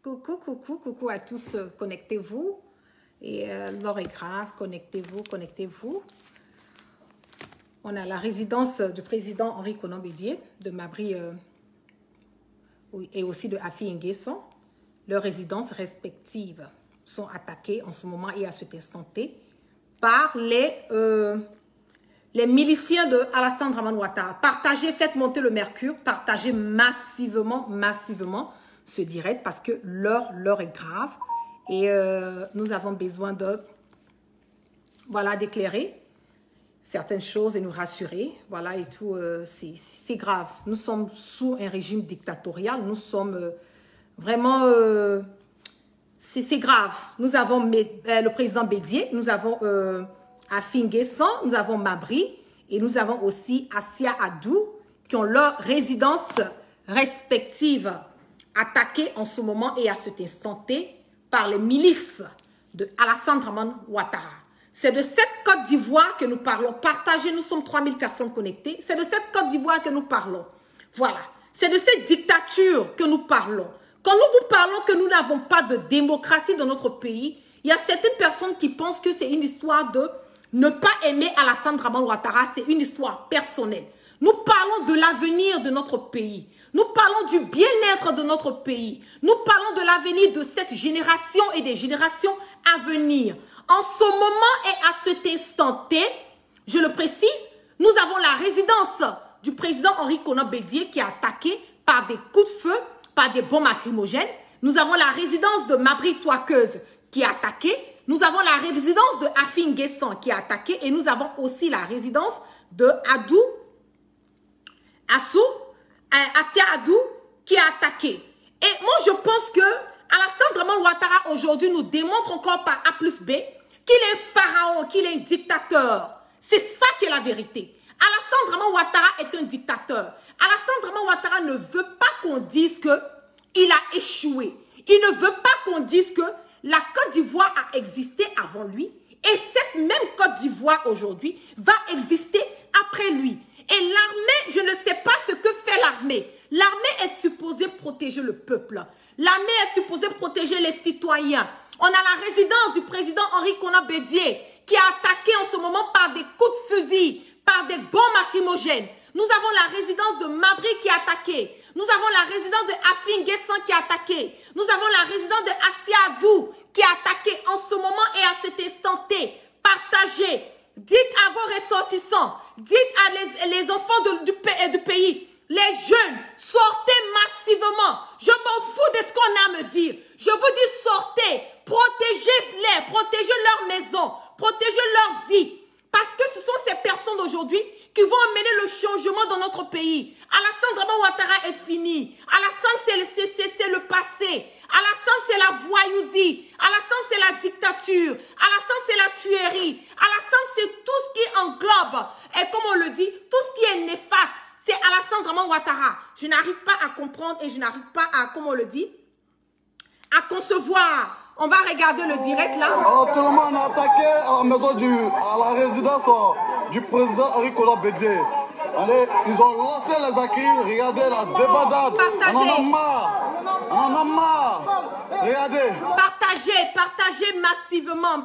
Coucou, coucou, coucou à tous, connectez-vous. Et l'heure est grave, connectez-vous, connectez-vous. On a la résidence du président Henri Konan Bédié, de Mabri et aussi de Afi Nguesson. Leurs résidences respectives sont attaquées en ce moment et à cet instant T par les miliciens de Alassane Dramane Ouattara. Partagez, faites monter le mercure, partagez massivement ce direct parce que l'heure est grave et nous avons besoin de, voilà, d'éclairer certaines choses et nous rassurer, voilà, et tout, c'est grave. Nous sommes sous un régime dictatorial, nous sommes vraiment, c'est grave. Nous avons le président Bédié, nous avons Afi Nguesson, nous avons Mabri et nous avons aussi Assia Adou qui ont leurs résidences respectives attaquées en ce moment et à cet instant T par les milices de Alassane Dramane Ouattara. C'est de cette Côte d'Ivoire que nous parlons. Partagez, nous sommes 3000 personnes connectées. C'est de cette Côte d'Ivoire que nous parlons. Voilà. C'est de cette dictature que nous parlons. Quand nous vous parlons que nous n'avons pas de démocratie dans notre pays, il y a certaines personnes qui pensent que c'est une histoire de ne pas aimer Alassane Dramane Ouattara. C'est une histoire personnelle. Nous parlons de l'avenir de notre pays. Nous parlons du bien-être de notre pays. Nous parlons de l'avenir de cette génération et des générations à venir. En ce moment et à cet instant T, je le précise, nous avons la résidence du président Henri Konan Bédié qui est attaquée par des coups de feu, par des bombes lacrymogènes. Nous avons la résidence de Mabri Touakeuse qui est attaquée. Nous avin la résidence de Afi Nguesson qui est attaquée. Et nous avons aussi la résidence de Assia Adou qui est attaquée. Et moi, je pense que Alassane Dramane Ouattara aujourd'hui nous démontre encore par A plus B qu'il est pharaon, qu'il est un dictateur. C'est ça qui est la vérité. Alassane Dramane Ouattara est un dictateur. Alassane Dramane Ouattara ne veut pas qu'on dise qu'il a échoué. Il ne veut pas qu'on dise que la Côte d'Ivoire a existé avant lui et cette même Côte d'Ivoire aujourd'hui va exister après lui. Et l'armée, je ne sais pas ce que fait l'armée. L'armée est supposée protéger le peuple. L'armée est supposée protéger les citoyens. On a la résidence du président Henri Konan Bédié qui est attaqué en ce moment par des coups de fusil, par des bombes lacrymogènes. Nous avons la résidence de Mabri qui est attaquée. Nous avons la résidence de Afi Nguesson qui est attaquée. Nous avons la résidence de Assia Adou qui est attaquée en ce moment et à cet instant T. Partagez. Dites à vos ressortissants, dites à les enfants du pays, les jeunes, sortez massivement. Je m'en fous de ce qu'on a à me dire. Je vous dis sortez, protégez-les, protégez leur maison, protégez leur vie. Parce que ce sont ces personnes aujourd'hui qui vont amener le changement dans notre pays. Alassane Dramane Ouattara est fini. Alassane, c'est le passé. Alassane, c'est la voyousie. Alassane, c'est la dictature. Alassane, c'est la tuerie. Alassane, c'est tout ce qui englobe. Et comme on le dit, tout ce qui est néfaste, c'est Alassane Dramane Ouattara. Je n'arrive pas à comprendre et je n'arrive pas à, comme on le dit, à concevoir. On va regarder le direct là. Tout le monde a attaqué à la maison à la résidence du président Henri Konan Bédié. Ils ont lancé les acquis. Regardez la débandade. On en a marre. On en a marre. Regardez.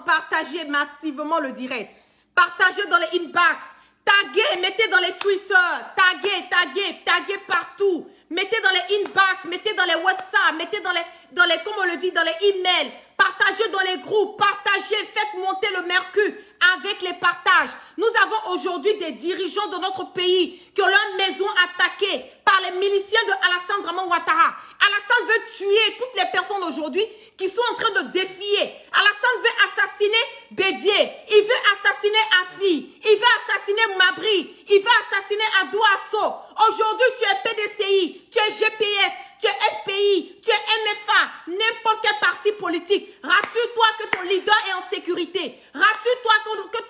Partagez massivement le direct. Partagez dans les inbox. Taguez, mettez dans les Twitter. Taguez partout. Mettez dans les inbox, mettez dans les WhatsApp, mettez dans les, comme on le dit, dans les emails. Partagez dans les groupes, partagez, faites monter le mercure avec les partages. Nous avons aujourd'hui des dirigeants de notre pays qui ont leur maison attaquée par les miliciens de Alassane Dramane Ouattara. Alassane veut tuer toutes les personnes aujourd'hui qui sont en train de défier. Alassane veut assassiner Bédié, il veut assassiner Afi, il veut assassiner Mabri, il veut assassiner Adou Asso. Aujourd'hui, tu es PDCI, tu es GPS, tu es FPI, tu es MFA, n'importe quel parti politique. Rassure-toi que ton leader est en sécurité. Rassure-toi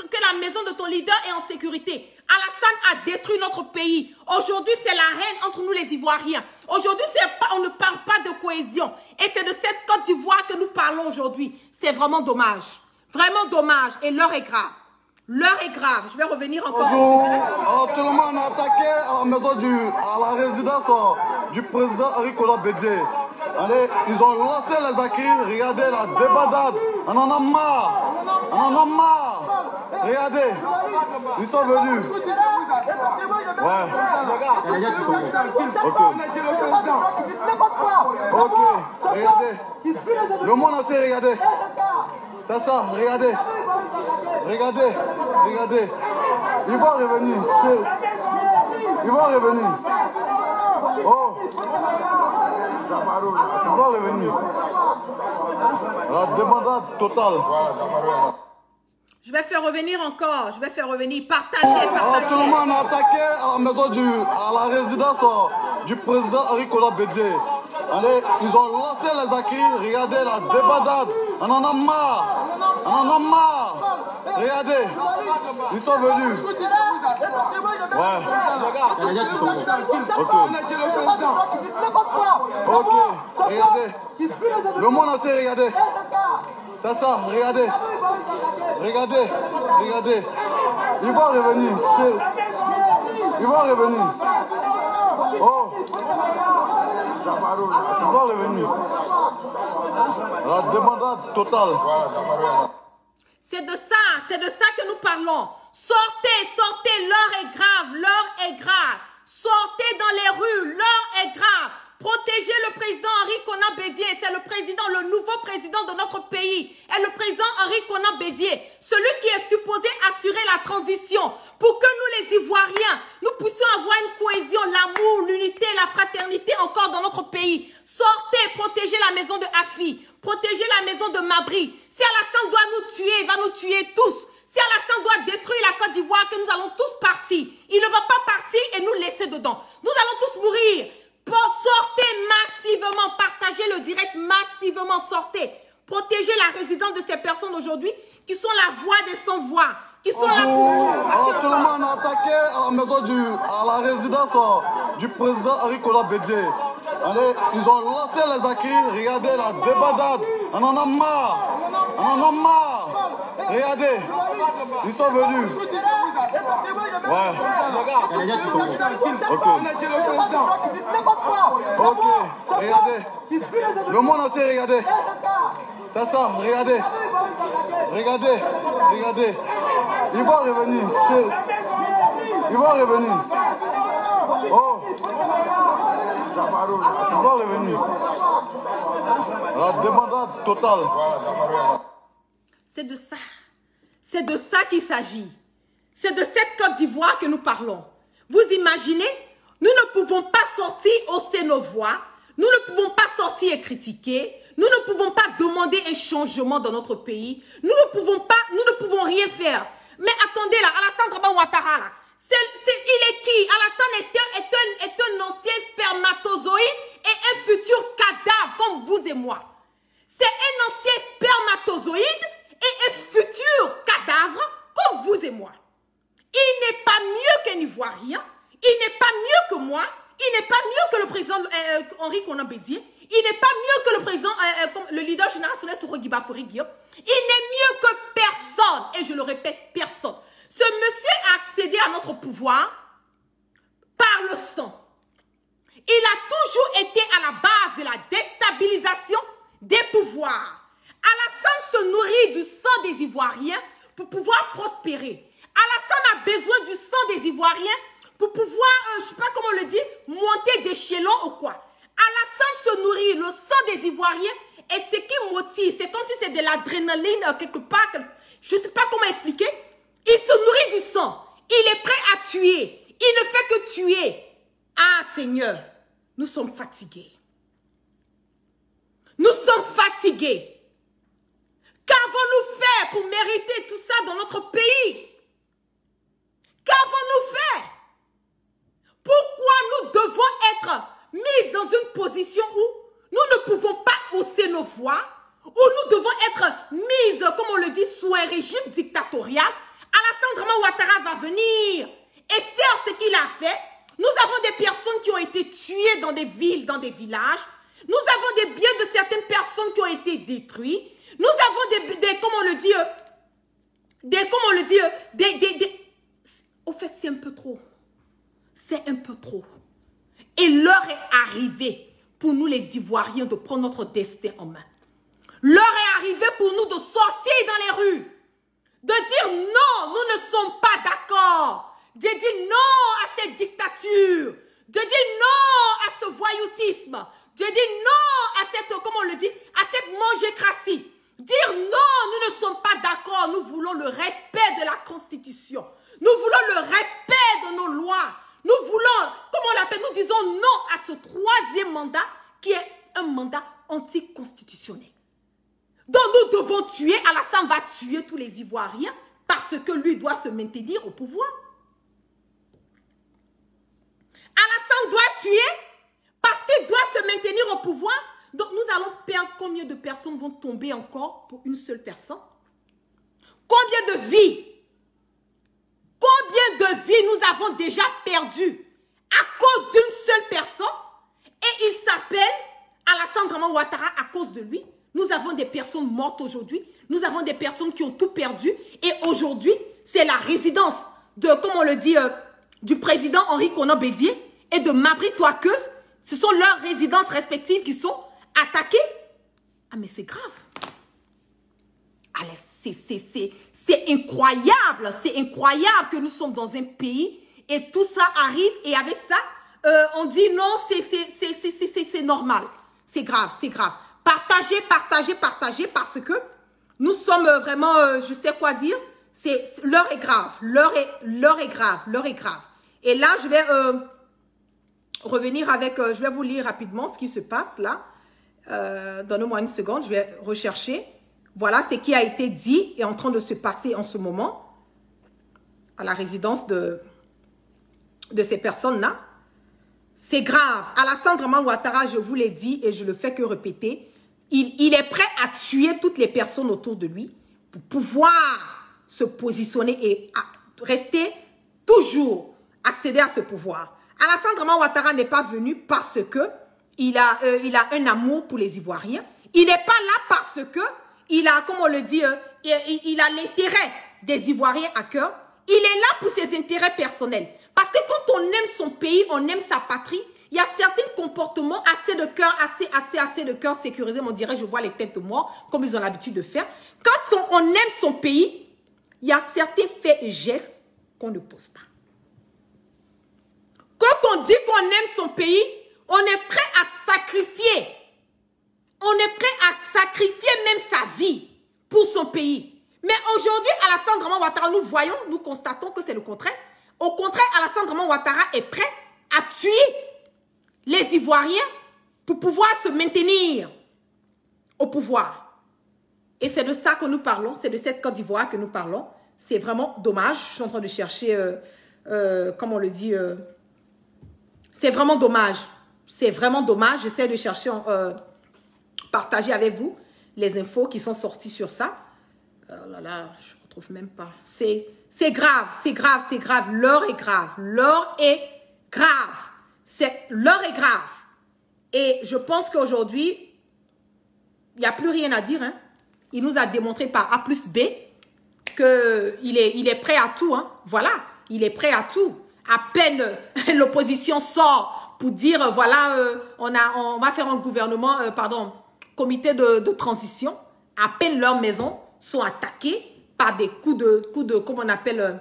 que la maison de ton leader est en sécurité. Alassane a détruit notre pays. Aujourd'hui, c'est la haine entre nous les Ivoiriens. Aujourd'hui, on ne parle pas de cohésion. Et c'est de cette Côte d'Ivoire que nous parlons aujourd'hui. C'est vraiment dommage. Vraiment dommage. Et l'heure est grave. L'heure est grave. Je vais revenir encore. Bonjour. Tout le monde a attaqué à la maison à la résidence du président Henri Konan Bédié. Allez, ils ont lancé les acquis, regardez la débandade. On en a marre. On en a marre. Regardez, ils sont venus. Ouais. Ok, regardez. Le monde entier, regardez. C'est ça, regardez. Regardez, regardez. Ils vont revenir. Ils vont revenir. Oh. Ils vont revenir. La débandade totale. Je vais faire revenir encore. Je vais faire revenir. Partagez, partagez. Tout le monde a attaqué à la maison à la résidence du président Henri Konan Bédié. Allez, ils ont lancé les acquis. Regardez la débandade. On en a marre. On en a marre. Regardez. Ils sont venus. Ouais. Ok. Ok. Regardez. Le monde entier, regardez. C'est ça, regardez. Regardez. Regardez. Ils vont revenir. Ils vont revenir. Oh. Ils vont revenir. La débandade totale. C'est de ça que nous parlons. Sortez, sortez, l'heure est grave, l'heure est grave. Sortez dans les rues, l'heure est grave. Protégez le président Henri Konan Bédié, c'est le président, le nouveau président de notre pays. Et le président Henri Konan Bédié, celui qui est supposé assurer la transition pour que nous les Ivoiriens, nous puissions avoir une cohésion, l'amour, l'unité, la fraternité encore dans notre pays. Sortez, protégez la maison de Afi, protégez la maison de Mabri. Si Alassane doit nous tuer, il va nous tuer tous. Si Alassane doit détruire la Côte d'Ivoire, que nous allons tous partir. Il ne va pas partir et nous laisser dedans. Nous allons tous mourir. Sortez massivement, partagez le direct massivement, sortez. Protégez la résidence de ces personnes aujourd'hui qui sont la voix des sans-voix, qui sont là pour... Tout le monde a attaqué à la maison à la résidence du président Henri Konan Bédié. Allez, ils ont lancé les acquis, regardez la débandade. On en a marre. On en a marre. Regardez, ils sont venus. Ouais. Ok. Ok, regardez. Le monde entier, regardez. C'est ça, regardez. Regardez, regardez. Ils vont revenir. Ils vont revenir. Oh. Ils vont revenir. La débandade totale. C'est de ça. C'est de ça qu'il s'agit. C'est de cette Côte d'Ivoire que nous parlons. Vous imaginez, nous ne pouvons pas sortir hausser nos voix. Nous ne pouvons pas sortir et critiquer. Nous ne pouvons pas demander un changement dans notre pays. Nous ne pouvons rien faire. Mais attendez là, Alassane Dramane Ouattara là. Il est qui? Alassane est un ancien spermatozoïde et un futur cadavre comme vous et moi. C'est un ancien spermatozoïde et un futur cadavre comme vous et moi. Il n'est pas mieux qu'un Ivoirien. Il n'est pas mieux que moi. Il n'est pas mieux que le président Henri Konan Bédié. Il n'est pas mieux que le président, le leader général Sorogiba Guillaume. Il n'est mieux que personne. Et je le répète, personne. Ce monsieur a accédé à notre pouvoir par le sang. Il a toujours été à la base de la déstabilisation des pouvoirs. Alassane se nourrit du sang des Ivoiriens pour pouvoir prospérer. Alassane a besoin du sang des Ivoiriens pour pouvoir, je ne sais pas comment on le dit, monter d'échelon ou quoi. Alassane se nourrit, le sang des Ivoiriens, et ce qui motive, c'est comme si c'est de l'adrénaline quelque part, je ne sais pas comment expliquer. Il se nourrit du sang, il est prêt à tuer, il ne fait que tuer. Ah Seigneur, nous sommes fatigués. Nous sommes fatigués. Qu'avons-nous fait pour mériter tout ça dans notre pays? Qu'avons-nous fait? Pourquoi nous devons être mis dans une position où nous ne pouvons pas hausser nos voix, où nous devons être mis, comme on le dit, sous un régime dictatorial? Alassane Dramane Ouattara va venir et faire ce qu'il a fait. Nous avons des personnes qui ont été tuées dans des villes, dans des villages. Nous avons des biens de certaines personnes qui ont été détruits. Nous avons au fait, c'est un peu trop. C'est un peu trop. Et Et l'heure est arrivée pour nous les Ivoiriens de prendre notre destin en main. L'heure est arrivée pour nous de sortir dans les rues. De dire non, nous ne sommes pas d'accord. De dire non à cette dictature. De dire non à ce voyoutisme. De dire non à cette, comment on le dit, à cette mangécratie. Dire non, nous ne sommes pas d'accord. Nous voulons le respect de la Constitution. Nous voulons le respect de nos lois. Nous voulons, comment on l'appelle, nous disons non à ce troisième mandat qui est un mandat anticonstitutionnel. Donc nous devons tuer, Alassane va tuer tous les Ivoiriens parce que lui doit se maintenir au pouvoir. Alassane doit tuer parce qu'il doit se maintenir au pouvoir. Donc nous allons perdre combien de personnes vont tomber encore pour une seule personne? Combien de vies? Combien de vies nous avons déjà perdues à cause d'une seule personne? Et il s'appelle Alassane Draman Ouattara à cause de lui. Nous avons des personnes mortes aujourd'hui. Nous avons des personnes qui ont tout perdu. Et aujourd'hui, c'est la résidence de, comme on le dit, du président Henri Konan Bédié et de Mabry Touakeuse. Ce sont leurs résidences respectives qui sont attaquées. Ah, mais c'est grave. Allez, c'est incroyable. C'est incroyable que nous sommes dans un pays et tout ça arrive. Et avec ça, on dit non, c'est normal. C'est grave, c'est grave. Partagez, partagez, partagez parce que nous sommes vraiment, je sais quoi dire. L'heure est grave, l'heure est grave, l'heure est grave. Et là, je vais revenir avec, je vais vous lire rapidement ce qui se passe là. Donnez-moi une seconde, je vais rechercher. Voilà ce qui a été dit et en train de se passer en ce moment à la résidence de ces personnes-là. C'est grave. Alassane Draman Ouattara, je vous l'ai dit et je ne le fais que répéter. Il est prêt à tuer toutes les personnes autour de lui pour pouvoir se positionner et rester toujours accéder à ce pouvoir. Alassane Draman Ouattara n'est pas venu parce que il a un amour pour les Ivoiriens. Il n'est pas là parce que il a, comme on le dit, il a l'intérêt des Ivoiriens à cœur. Il est là pour ses intérêts personnels. Parce que quand on aime son pays, on aime sa patrie, il y a certains comportements, assez de cœur, assez de cœur sécurisé, on dirait, je vois les têtes de mort, comme ils ont l'habitude de faire. Quand on aime son pays, il y a certains faits et gestes qu'on ne pose pas. Quand on dit qu'on aime son pays, on est prêt à sacrifier. On est prêt à sacrifier même sa vie pour son pays. Mais aujourd'hui, Alassane Draman Ouattara, nous constatons que c'est le contraire. Au contraire, Alassane Draman Ouattara est prêt à tuer les Ivoiriens pour pouvoir se maintenir au pouvoir. Et c'est de ça que nous parlons, c'est de cette Côte d'Ivoire que nous parlons. C'est vraiment dommage. Je suis en train de chercher, comment on le dit, c'est vraiment dommage. C'est vraiment dommage. J'essaie de chercher, partager avec vous les infos qui sont sorties sur ça. Oh là là, je ne retrouve même pas. C'est grave, c'est grave, c'est grave. L'heure est grave. L'heure est grave. L'heure est grave. Et je pense qu'aujourd'hui, il n'y a plus rien à dire. Hein. Il nous a démontré par A plus B qu'il est prêt à tout. Hein. Voilà, il est prêt à tout. À peine l'opposition sort pour dire, voilà, on va faire un gouvernement, comité de transition. À peine leurs maisons sont attaquées par des coups de comment on appelle,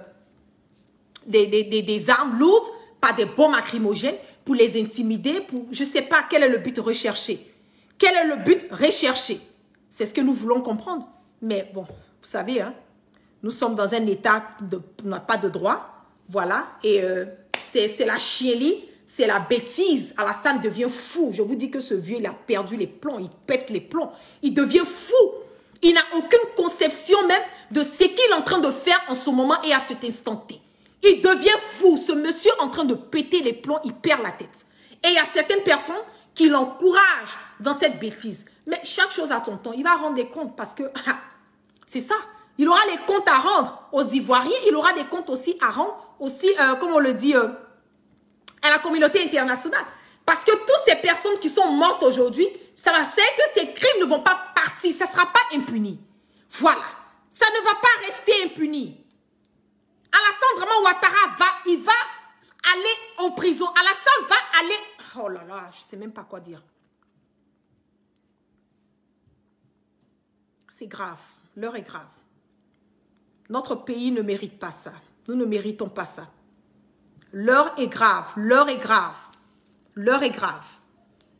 des armes lourdes, par des bombes lacrymogènes pour les intimider, pour, je ne sais pas quel est le but recherché. Quel est le but recherché? C'est ce que nous voulons comprendre. Mais bon, vous savez, hein, nous sommes dans un état on n'a pas de droit. Voilà. Et c'est la chienlit, c'est la bêtise. Alassane devient fou. Je vous dis que ce vieux, il a perdu les plombs. Il pète les plombs. Il devient fou. Il n'a aucune conception même de ce qu'il est en train de faire en ce moment et à cet instant T. Il devient fou. Ce monsieur en train de péter les plombs, il perd la tête. Et il y a certaines personnes qui l'encouragent dans cette bêtise. Mais chaque chose à son temps, il va rendre des comptes parce que c'est ça. Il aura les comptes à rendre aux Ivoiriens. Il aura des comptes aussi à rendre, aussi, comme on le dit, à la communauté internationale. Parce que toutes ces personnes qui sont mortes aujourd'hui, ça va faire que ces crimes ne vont pas partir. Ça ne sera pas impuni. Voilà. Ça ne va pas rester impuni. Alassane Draman Ouattara il va aller en prison. Alassane va aller... Oh là là, je ne sais même pas quoi dire. C'est grave, l'heure est grave. Notre pays ne mérite pas ça. Nous ne méritons pas ça. L'heure est grave, l'heure est grave. L'heure est grave.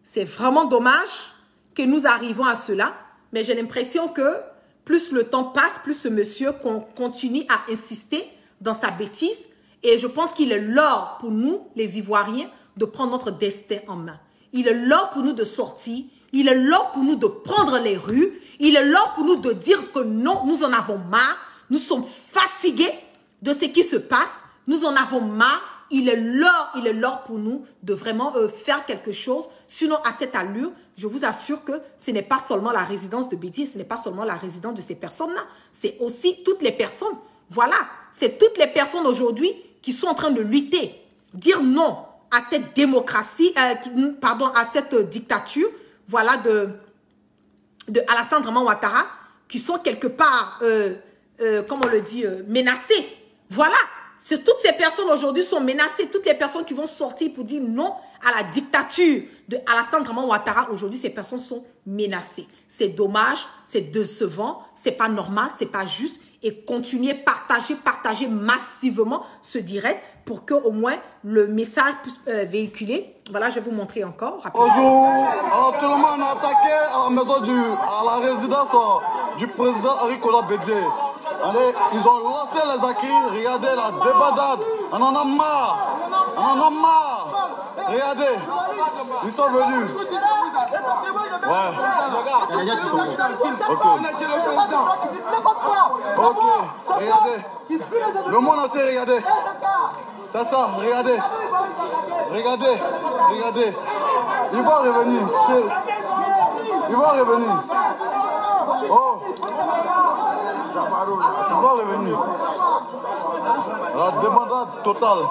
C'est vraiment dommage que nous arrivons à cela, mais j'ai l'impression que plus le temps passe, plus ce monsieur continue à insister dans sa bêtise. Et je pense qu'il est l'heure pour nous, les Ivoiriens, de prendre notre destin en main. Il est l'heure pour nous de sortir. Il est l'heure pour nous de prendre les rues. Il est l'heure pour nous de dire que non, nous en avons marre. Nous sommes fatigués de ce qui se passe. Nous en avons marre. Il est l'heure pour nous de vraiment faire quelque chose. Sinon, à cette allure, je vous assure que ce n'est pas seulement la résidence de Bédié, ce n'est pas seulement la résidence de ces personnes-là. C'est aussi toutes les personnes. Voilà, c'est toutes les personnes aujourd'hui qui sont en train de lutter. Dire non à cette démocratie, pardon, à cette dictature, voilà, de Alassane Draman Ouattara, qui sont quelque part, comme on le dit, menacées. Voilà. Toutes ces personnes aujourd'hui sont menacées. Toutes les personnes qui vont sortir pour dire non à la dictature de Alassane Draman Ouattara, aujourd'hui, ces personnes sont menacées. C'est dommage, c'est décevant, c'est pas normal, c'est pas juste. Et continuer, partager massivement ce direct pour que au moins le message puisse véhiculer. Voilà, je vais vous montrer encore. Rapidement. Bonjour. Alors, tout le monde a attaqué à la maison à la résidence du président Henri Konan Bédié. Allez, ils ont lancé les acquis. Regardez la débandade. On en a marre. On en a marre. Regardez. Ils sont venus. Ouais. Il y a des gens qui sont venus. Ok. Regardez. Le monde entier, regardez. C'est ça, regardez. Regardez. Regardez. Ils vont revenir. Ils vont revenir. Oh. Ils vont revenir. La débandade totale.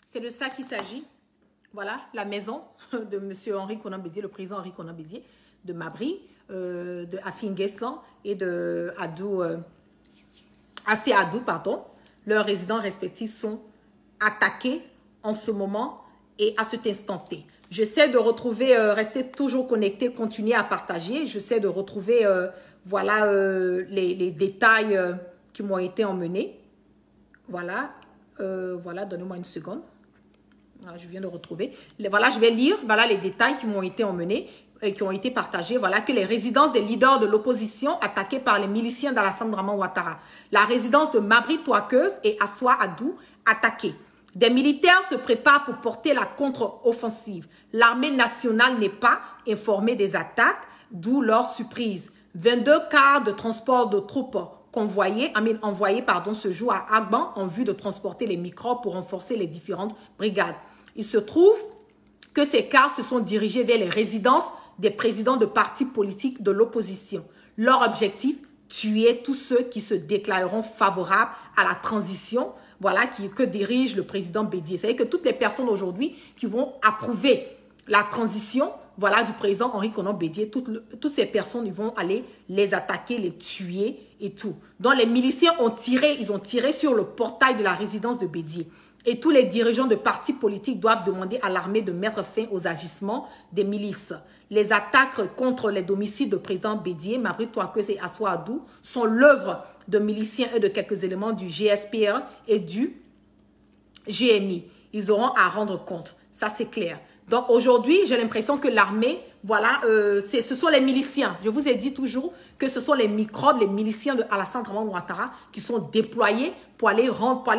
C'est de ça qu'il s'agit. Voilà, la maison de M. Henri Konan Bédié, le président Henri Konan Bédié, de Mabri, de Afin Guessan et de Assez Adou, pardon. Leurs résidents respectifs sont attaqués en ce moment et à cet instant T. J'essaie de retrouver, rester toujours connecté, continuer à partager. J'essaie de retrouver, voilà, les détails qui m'ont été emmenés. Voilà, voilà, donnez-moi une seconde. Voilà, je viens de retrouver. Voilà, je vais lire, voilà les détails qui m'ont été emmenés et qui ont été partagés. Voilà, que les résidences des leaders de l'opposition attaquées par les miliciens d'Alassane Draman Ouattara. La résidence de Mabri Touakeuse et Assoa Adou attaquée. Des militaires se préparent pour porter la contre-offensive. L'armée nationale n'est pas informée des attaques, d'où leur surprise. 22 cars de transport de troupes envoyés ce jour à Agban en vue de transporter les microbes pour renforcer les différentes brigades. Il se trouve que ces cars se sont dirigés vers les résidences des présidents de partis politiques de l'opposition. Leur objectif, tuer tous ceux qui se déclareront favorables à la transition, voilà, que dirige le président Bédié. C'est-à-dire que toutes les personnes aujourd'hui qui vont approuver la transition, voilà, du président Henri Konan Bédié, toutes ces personnes, ils vont aller les attaquer, les tuer et tout. Donc les miliciens ont tiré, ils ont tiré sur le portail de la résidence de Bédié. Et tous les dirigeants de partis politiques doivent demander à l'armée de mettre fin aux agissements des milices. Les attaques contre les domiciles de président Bédié, Mabri Touakeuse et Assoa Adou sont l'œuvre de miliciens et de quelques éléments du GSPR et du GMI. Ils auront à rendre compte. Ça, c'est clair. Donc aujourd'hui, j'ai l'impression que l'armée, voilà, ce sont les miliciens. Je vous ai dit toujours que ce sont les microbes, les miliciens de Alassane Draman Ouattara qui sont déployés pour aller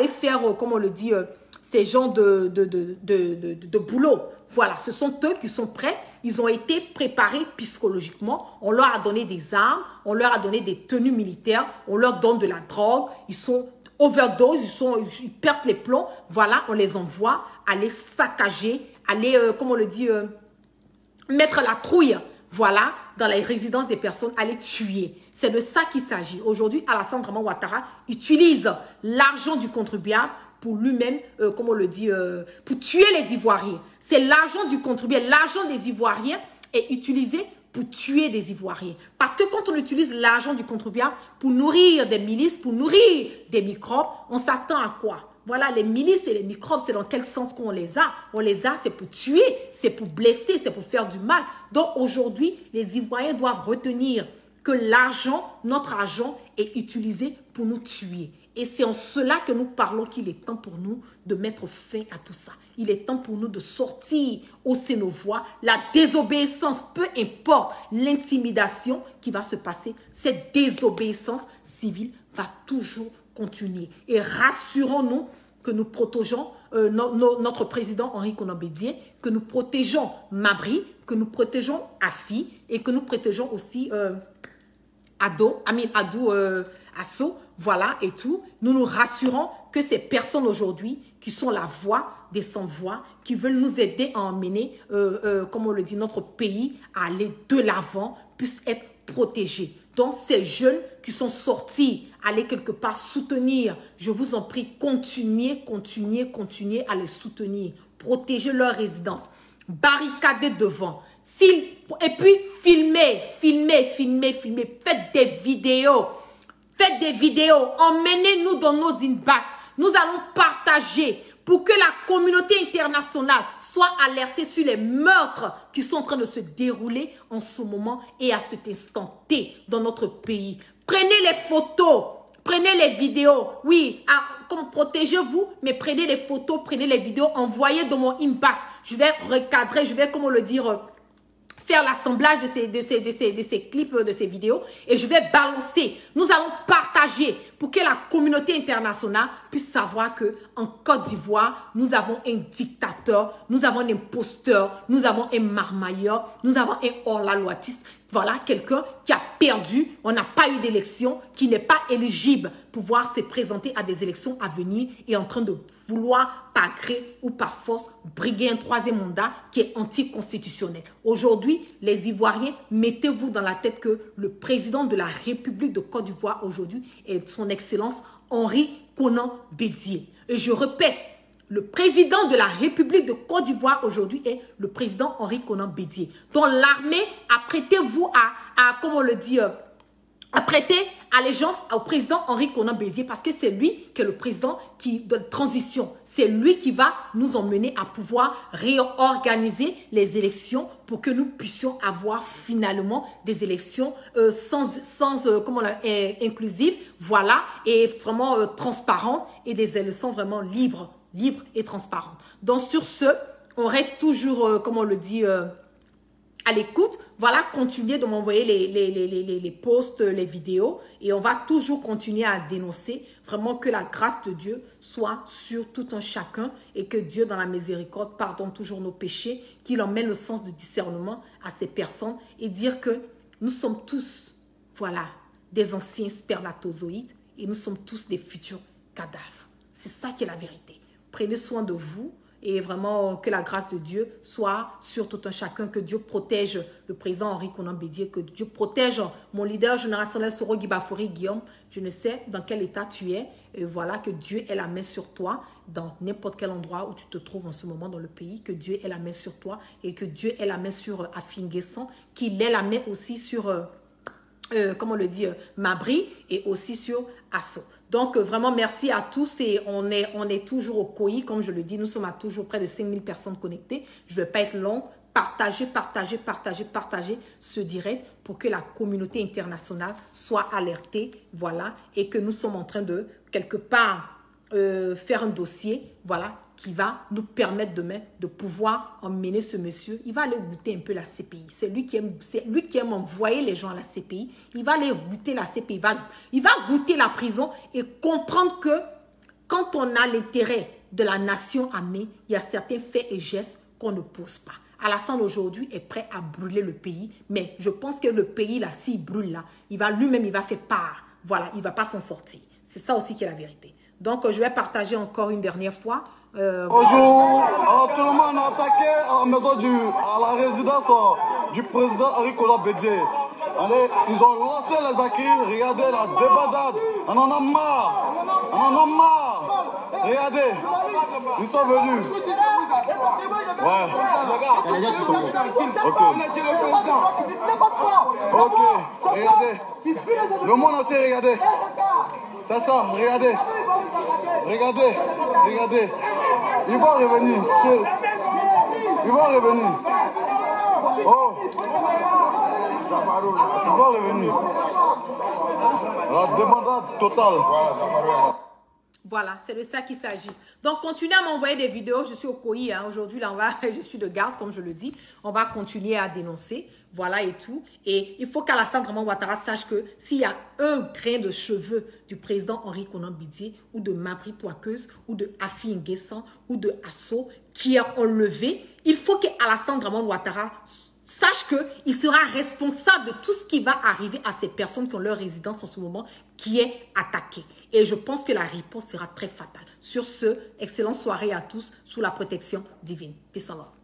faire, comme on le dit, ces gens de boulot. Voilà, ce sont eux qui sont prêts. Ils ont été préparés psychologiquement. On leur a donné des armes, on leur a donné des tenues militaires, on leur donne de la drogue. Ils sont overdose, ils perdent les plombs. Voilà, on les envoie aller saccager, aller, comme on le dit, mettre la trouille, voilà, dans les résidences des personnes, aller tuer. C'est de ça qu'il s'agit. Aujourd'hui, Alassane Draman Ouattara utilise l'argent du contribuable pour lui-même, comme on le dit, pour tuer les Ivoiriens. C'est l'argent du contribuable. L'argent des Ivoiriens est utilisé pour tuer des Ivoiriens. Parce que quand on utilise l'argent du contribuable pour nourrir des milices, pour nourrir des microbes, on s'attend à quoi? Voilà, les milices et les microbes, c'est dans quel sens qu'on les a? On les a, c'est pour tuer, c'est pour blesser, c'est pour faire du mal. Donc aujourd'hui, les Ivoiriens doivent retenir que l'argent, notre argent, est utilisé pour nous tuer. Et c'est en cela que nous parlons qu'il est temps pour nous de mettre fin à tout ça. Il est temps pour nous de sortir, hausser nos voix. La désobéissance, peu importe l'intimidation qui va se passer, cette désobéissance civile va toujours continuer. Et rassurons-nous que nous protégeons notre président Henri Konan Bédié, que nous protégeons Mabri, que nous protégeons Afi et que nous protégeons aussi Adou Asso, voilà et tout. Nous nous rassurons que ces personnes aujourd'hui qui sont la voix des sans-voix, qui veulent nous aider à emmener, comme on le dit, notre pays à aller de l'avant, puissent être protégés. Donc ces jeunes qui sont sortis, aller quelque part soutenir, je vous en prie, continuez à les soutenir, protéger leur résidence, barricader devant. Et puis filmez, faites des vidéos, emmenez-nous dans nos inbox, nous allons partager pour que la communauté internationale soit alertée sur les meurtres qui sont en train de se dérouler en ce moment et à cet instant T dans notre pays. Prenez les photos, prenez les vidéos, oui, comme protégez-vous, mais prenez les photos, prenez les vidéos, envoyez dans mon inbox. Je vais recadrer, je vais, comment le dire, faire l'assemblage de ces clips, de ces vidéos et je vais balancer. Nous allons partager pour que la communauté internationale puisse savoir que en Côte d'Ivoire, nous avons un dictateur, nous avons un imposteur, nous avons un marmailleur, nous avons un hors-la-loitiste. Voilà, quelqu'un qui a perdu, on n'a pas eu d'élection, qui n'est pas éligible pour pouvoir se présenter à des élections à venir et en train de vouloir par gré ou par force briguer un troisième mandat qui est anticonstitutionnel. Aujourd'hui, les Ivoiriens, mettez-vous dans la tête que le président de la République de Côte d'Ivoire aujourd'hui est son Excellence Henri Konan Bédié. Et je répète, le président de la République de Côte d'Ivoire aujourd'hui est le président Henri Konan Bédié. Donc l'armée, apprêtez-vous comment on le dit, à prêter allégeance au président Henri Konan Bédié parce que c'est lui qui est le président de transition. C'est lui qui va nous emmener à pouvoir réorganiser les élections pour que nous puissions avoir finalement des élections inclusives, voilà, et vraiment transparentes et des élections vraiment libres et transparentes. Donc sur ce, on reste toujours, comme on le dit, à l'écoute. Voilà, continuez de m'envoyer les posts, les vidéos et on va toujours continuer à dénoncer vraiment que la grâce de Dieu soit sur tout un chacun et que Dieu dans la miséricorde pardonne toujours nos péchés, qu'il emmène le sens de discernement à ces personnes et dire que nous sommes tous, voilà, des anciens spermatozoïdes et nous sommes tous des futurs cadavres. C'est ça qui est la vérité. Prenez soin de vous. Et vraiment que la grâce de Dieu soit sur tout un chacun, que Dieu protège le président Henri Konan Bédié, que Dieu protège mon leader générationnel Soro Guibafori Guillaume. Je ne sais dans quel état tu es, et voilà, que Dieu ait la main sur toi dans n'importe quel endroit où tu te trouves en ce moment dans le pays, que Dieu ait la main sur toi et que Dieu ait la main sur Afinguessan, qu'il ait la main aussi sur, comment on le dit, Mabri et aussi sur Asso. Donc, vraiment, merci à tous et on est toujours au COI, comme je le dis, nous sommes à toujours près de 5000 personnes connectées. Je ne vais pas être long. Partagez ce direct pour que la communauté internationale soit alertée, voilà, et que nous sommes en train de, quelque part, faire un dossier, voilà, qui va nous permettre demain de pouvoir emmener ce monsieur. Il va aller goûter un peu la CPI. C'est lui qui aime envoyer les gens à la CPI. Il va aller goûter la CPI. Il va goûter la prison et comprendre que quand on a l'intérêt de la nation à main, il y a certains faits et gestes qu'on ne pose pas. Alassane aujourd'hui est prêt à brûler le pays, mais je pense que le pays là, s'il brûle là, il va faire part. Voilà, il ne va pas s'en sortir. C'est ça aussi qui est la vérité. Donc, je vais partager encore une dernière fois. Bonjour, tout le monde a attaqué à la maison à la résidence du président Henri Konan Bédié. Ils ont lancé les acquis, regardez la débandade. On en a marre. Regardez, ils sont venus. Ouais. Ok, regardez. Le monde entier, regardez. C'est ça, regardez. Regardez. Ils vont revenir. Ils vont revenir. Oh. Ils vont revenir. La débandade totale. Voilà, c'est de ça qu'il s'agit. Donc, continuez à m'envoyer des vidéos. Je suis au COI. Hein. Aujourd'hui, là, je suis de garde, comme je le dis. On va continuer à dénoncer. Voilà et tout. Et il faut qu'Alassane Draman Ouattara sache que s'il y a un grain de cheveux du président Henri Konan Bédié ou de Mabri Touakeuse ou de Afi Nguessan ou de Asso qui est enlevé, il faut qu'Alassane Draman Ouattara sache qu'il sera responsable de tout ce qui va arriver à ces personnes qui ont leur résidence en ce moment qui est attaquée. Et je pense que la réponse sera très fatale. Sur ce, excellente soirée à tous sous la protection divine. Peace and love.